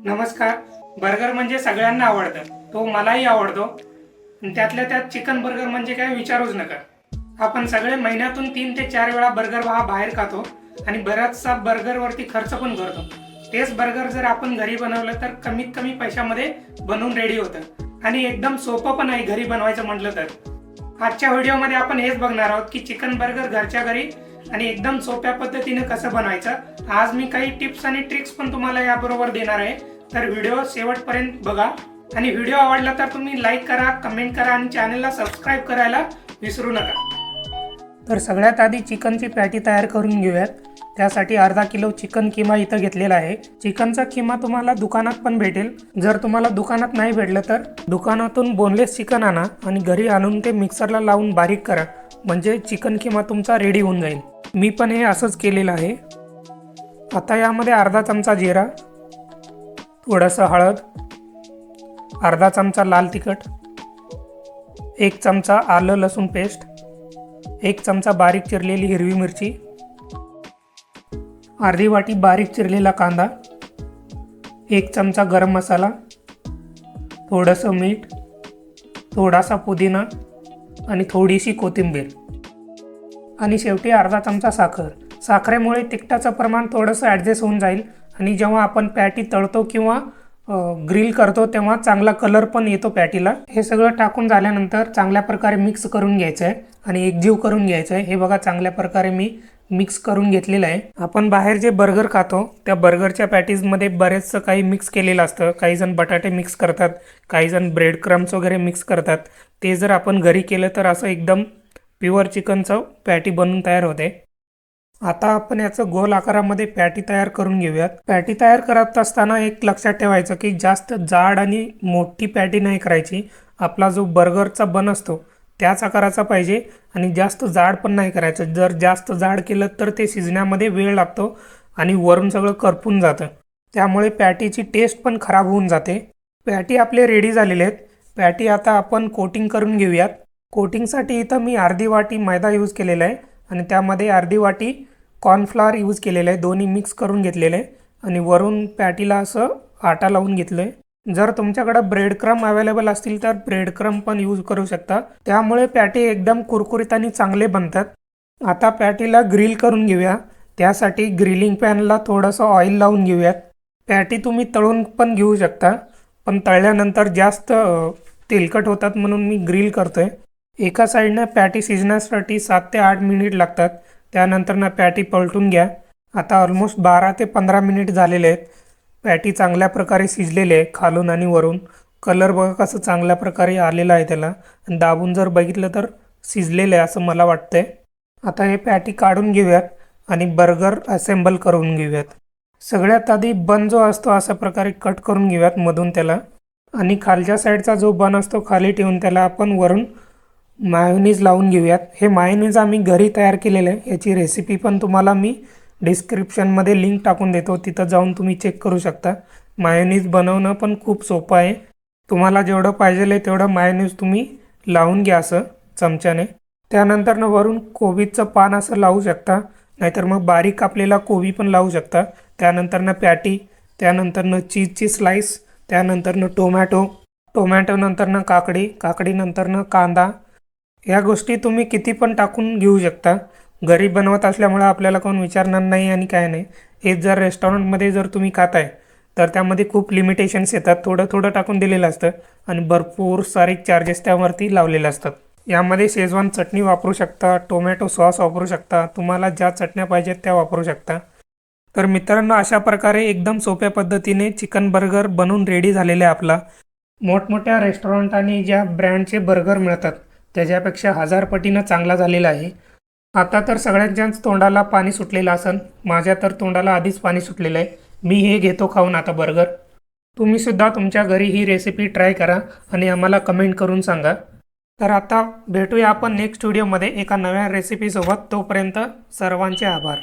नमस्कार. बर्गर म्हणजे सगळ्यांना आवडतं, तो मलाही आवडतो. आणि त्यातल्या त्यात चिकन बर्गर म्हणजे काय विचारूच नका. आपण सगळे महिन्यातून 3 ते 4 वेळा बर्गर बाहेर खातो आणि बराचसा बर्गरवरती खर्च पण करतो. तेच बर्गर जर आपण घरी बनवलं तर कमीत कमी पैशामध्ये बनवून रेडी होतं आणि एकदम सोपं पण आहे घरी बनवायचं म्हटलं तर. आजच्या व्हिडिओमध्ये आपण हेच बघणार आहोत की चिकन बर्गर घरच्या घरी आणि एकदम सोप्या पद्धतीने कसं बनायचं. आज मी काही टिप्स आणि ट्रिक्स पण तुम्हाला याबरोबर देणार आहे, तर व्हिडिओ शेवटपर्यंत बघा. आणि व्हिडिओ आवडला तर तुम्ही लाईक करा, कमेंट करा आणि चॅनलला सबस्क्राईब करायला विसरू नका. तर सगळ्यात आधी चिकनची पॅटी तयार करून घेऊयात. त्यासाठी अर्धा किलो चिकन किमा इथं घेतलेला आहे. चिकनचा किमा तुम्हाला दुकानात पण भेटेल. जर तुम्हाला दुकानात नाही भेटलं तर दुकानातून बोनलेस चिकन आणा आणि घरी आणून ते मिक्सरला लावून बारीक करा, म्हणजे चिकन किमा तुमचा रेडी होऊन जाईल. मी पण हे असंच केलेलं आहे. आता यामध्ये अर्धा चमचा जिरा, थोडंसं हळद, अर्धा चमचा लाल तिखट, 1 चमचा आलं लसूण पेस्ट, 1 चमचा बारीक चिरलेली हिरवी मिरची, अर्धी वाटी बारीक चिरलेला कांदा, 1 चमचा गरम मसाला, थोडंसं मीठ, थोडासा पुदिना आणि थोडीशी कोथिंबीर आणि शेवटी अर्धा चमचा साखर. साखरेमुळे तिखटाचं प्रमाण थोडंसं ॲडजस्ट होऊन जाईल आणि जेव्हा आपण पॅटी तळतो किंवा ग्रिल करतो तेव्हा चांगला कलर पण येतो पॅटीला. हे सगळं टाकून झाल्यानंतर चांगल्या प्रकारे मिक्स करून घ्यायचं आहे आणि एकजीव करून घ्यायचं आहे. हे बघा, चांगल्या प्रकारे मी मिक्स करून घेतलेलं आहे. आपण बाहेर जे बर्गर खातो त्या बर्गरच्या पॅटीजमध्ये बरेचसं काही मिक्स केलेलं असतं. काही जण बटाटे मिक्स करतात, काही जण ब्रेड क्रम्स वगैरे मिक्स करतात. ते जर आपण घरी केलं तर असं एकदम प्युअर चिकनचं पॅटी बनून तयार होते. आता आपण याचं गोल आकारामध्ये पॅटी तयार करून घेऊयात. पॅटी तयार करत असताना एक लक्षात ठेवायचं की जास्त जाड आणि मोठी पॅटी नाही करायची. आपला जो बर्गरचा बन असतो त्याच आकाराचा पाहिजे आणि जास्त जाड पण नाही करायचं. जर जास्त जाड केलं तर ते शिजण्यामध्ये वेळ लागतो आणि वरून सगळं करपून जातं, त्यामुळे पॅटीची टेस्ट पण खराब होऊन जाते. पॅटी आपले रेडी झालेले आहेत. पॅटी आता आपण कोटिंग करून घेऊयात. कोटिंगसाठी इथं मी अर्धी वाटी मैदा यूज केलेला आहे आणि त्यामध्ये अर्धी वाटी कॉर्नफ्लॉवर यूज केलेलं आहे. दोन्ही मिक्स करून घेतलेलं आहे आणि वरून पॅटीला असं आटा लावून घेतलं आहे. जर तुमच्याकडं ब्रेड क्रम अवेलेबल असतील तर ब्रेड क्रम पण यूज करू शकता, त्यामुळे पॅटी एकदम कुरकुरीत आणि चांगले बनतात. आता पॅटीला ग्रिल करून घेऊया. त्यासाठी ग्रिलिंग पॅनला थोडंसं ऑइल लावून घेऊयात. पॅटी तुम्ही तळून पण घेऊ शकता, पण तळल्यानंतर जास्त तेलकट होतात म्हणून मी ग्रिल करतोय. एका साईडनं पॅटी शिजण्यासाठी 7 ते 8 मिनिट लागतात. त्यानंतर पॅटी पलटून घ्या. आता ऑलमोस्ट 12 ते 15 मिनिट झालेले आहेत. पॅटी चांगल्या प्रकारे शिजलेले आहे खालून आणि वरून. कलर बघा कसं चांगल्या प्रकारे आलेला आहे त्याला. दाबून जर बघितलं तर शिजलेलं आहे असं मला वाटतंय. आता हे पॅटी काढून घेऊयात आणि बर्गर असेंबल करून घेऊयात. सगळ्यात आधी बन जो असतो अशा प्रकारे कट करून घेऊयात मधून त्याला, आणि खालच्या साईडचा जो बन असतो खाली ठेवून त्याला आपण वरून मायोनीज लावून घेऊयात. हे मायोनीज आम्ही घरी तयार केलेलं आहे. याची रेसिपी पण तुम्हाला मी डिस्क्रिप्शनमध्ये लिंक टाकून देतो, तिथं जाऊन तुम्ही चेक करू शकता. मायोनीज बनवणं पण खूप सोपं आहे. तुम्हाला जेवढं पाहिजे आहे तेवढं मायोनीज तुम्ही लावून घ्या असं चमच्याने. त्यानंतर वरून कोबीचं पान असं लावू शकता, नाहीतर मग बारीक कापलेला कोबी पण लावू शकता. त्यानंतर पॅटी, त्यानंतर चीजची स्लाईस, त्यानंतर टोमॅटो नंतर काकडी, काकडीनंतर कांदा. या गोष्टी तुम्ही किती पण टाकून घेऊ शकता. घरी बनवत असल्यामुळे आपल्याला कोण विचारणार नाही आणि काय नाही. हे जर रेस्टॉरंटमध्ये जर तुम्ही खाताय तर त्यामध्ये खूप लिमिटेशन्स येतात. थोडं थोडं टाकून दिलेलं असतं आणि भरपूर सारे चार्जेस त्यावरती लावलेले असतात. यामध्ये शेजवान चटणी वापरू शकता, टोमॅटो सॉस वापरू शकता, तुम्हाला ज्या चटण्या पाहिजेत त्या वापरू शकता. तर मित्रांनो, अशा प्रकारे एकदम सोप्या पद्धतीने चिकन बर्गर बनवून रेडी झालेला आहे आपला. मोठमोठ्या रेस्टॉरंट आणि ज्या ब्रँडचे बर्गर मिळतात त्याच्यापेक्षा 1000 पटीनं चांगला झालेला आहे. आता तर सगळ्यांच्याच तोंडाला पाणी सुटलेलं असेल. माझ्या तर तोंडाला आधीच पाणी सुटलेलं आहे. मी हे घेतो खाऊन आता बर्गर. तुम्हीसुद्धा तुमच्या घरी ही रेसिपी ट्राय करा आणि आम्हाला कमेंट करून सांगा. तर आता भेटूया आपण नेक्स्ट व्हिडिओमध्ये एका नव्या रेसिपीसोबत. तोपर्यंत सर्वांचे आभार.